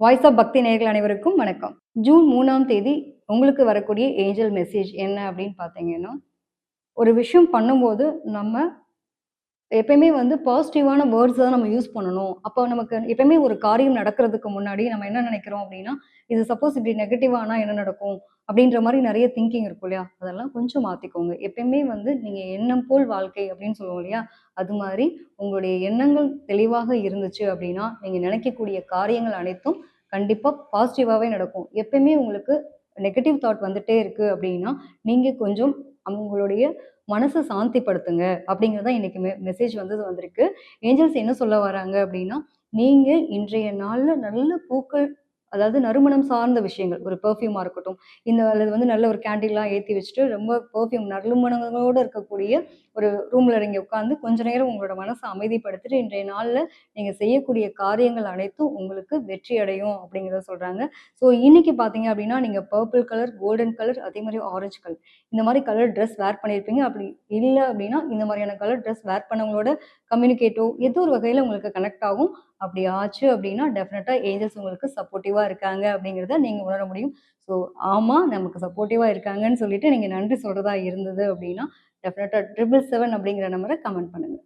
Voice of பக்தி நேயர்கள் அனைவருக்கும் வணக்கம். ஜூன் 3ஆம் தேதி உங்களுக்கு வரக்கூடிய ஏஞ்சல் மெசேஜ் என்ன அப்படின்னு பார்த்தீங்கன்னா, ஒரு விஷயம் பண்ணும்போது நம்ம எப்பயுமே வந்து பாசிட்டிவான வேர்ட்ஸ் தான் நம்ம யூஸ் பண்ணணும். அப்போ நமக்கு எப்பயுமே ஒரு காரியம் நடக்கிறதுக்கு முன்னாடி நம்ம என்ன நினைக்கிறோம் அப்படின்னா, இது சப்போஸ் இப்படி நெகட்டிவா ஆனா என்ன நடக்கும்? அப்படின்ற மாரி நெறைய திங்கிங் இருக்கும் இல்லையா? அதெல்லாம் கொஞ்சம் மாத்திக்கோங்க. எப்பயுமே வந்து நீங்க எண்ணம் போல் வாழ்க்கை அப்படின்னு சொல்லுவோம் இல்லையா? அது மாரி உங்களுடைய எண்ணங்கள் தெளிவாக இருந்துச்சு அப்படின்னா, நீங்க நினைக்கக்கூடிய காரியங்கள் அனைத்தும் கண்டிப்பா பாசிட்டிவாவே நடக்கும். எப்பயுமே உங்களுக்கு நெகட்டிவ் தாட் வந்துட்டே இருக்கு அப்படின்னா, நீங்க கொஞ்சம் உங்களுடைய மனச சாந்திப்படுத்துங்க அப்படிங்கிறது தான் இன்னைக்கு மெசேஜ் வந்திருக்கு. ஏஞ்சல்ஸ் என்ன சொல்ல வராங்க அப்படின்னா, நீங்க இன்றைய நாள்ல நல்ல பூக்கள் அதாவது நறுமணம் சார்ந்த விஷயங்கள், ஒரு பெர்ஃப்யூமா இருக்கட்டும், இந்த அல்லது வந்து நல்ல ஒரு கேண்டில்லாம் ஏத்தி வச்சுட்டு, ரொம்ப பெர்ஃப்யூம் நறுமணங்களோட இருக்கக்கூடிய ஒரு ரூம்ல நீங்க உட்கார்ந்து கொஞ்ச நேரம் உங்களோட மனச அமைதிப்படுத்திட்டு, இன்றைய நாள்ல நீங்க செய்யக்கூடிய காரியங்கள் அனைத்தும் உங்களுக்கு வெற்றி அடையும் அப்படிங்கிறத சொல்றாங்க. ஸோ இன்னைக்கு பார்த்தீங்க அப்படின்னா, நீங்க பர்பிள் கலர், கோல்டன் கலர் அதே மாரி ஆரஞ்ச் கலர் இந்த மாரி கலர் ட்ரெஸ் வேர் பண்ணியிருப்பீங்க. அப்படி இல்ல அப்படின்னா, இந்த மாரியான கலர் ட்ரெஸ் வேர் பண்ணவங்களோட கம்யூனிகேட்டோ ஏதோ ஒரு வகையில உங்களுக்கு கனெக்ட் ஆகும். அப்படி ஆச்சு அப்படின்னா, டெஃபினட்டா ஏஞ்சல்ஸ் உங்களுக்கு சப்போர்ட்டிவா இருக்காங்க அப்படிங்கிறத நீங்க உணர முடியும். ஸோ ஆமா, நமக்கு சப்போர்ட்டிவா இருக்காங்கன்னு சொல்லிட்டு நீங்க நன்றி சொல்றதா இருந்தது அப்படின்னா, டெஃபினட்டா 777 அப்படிங்கிற நம்பர கமெண்ட் பண்ணுங்க.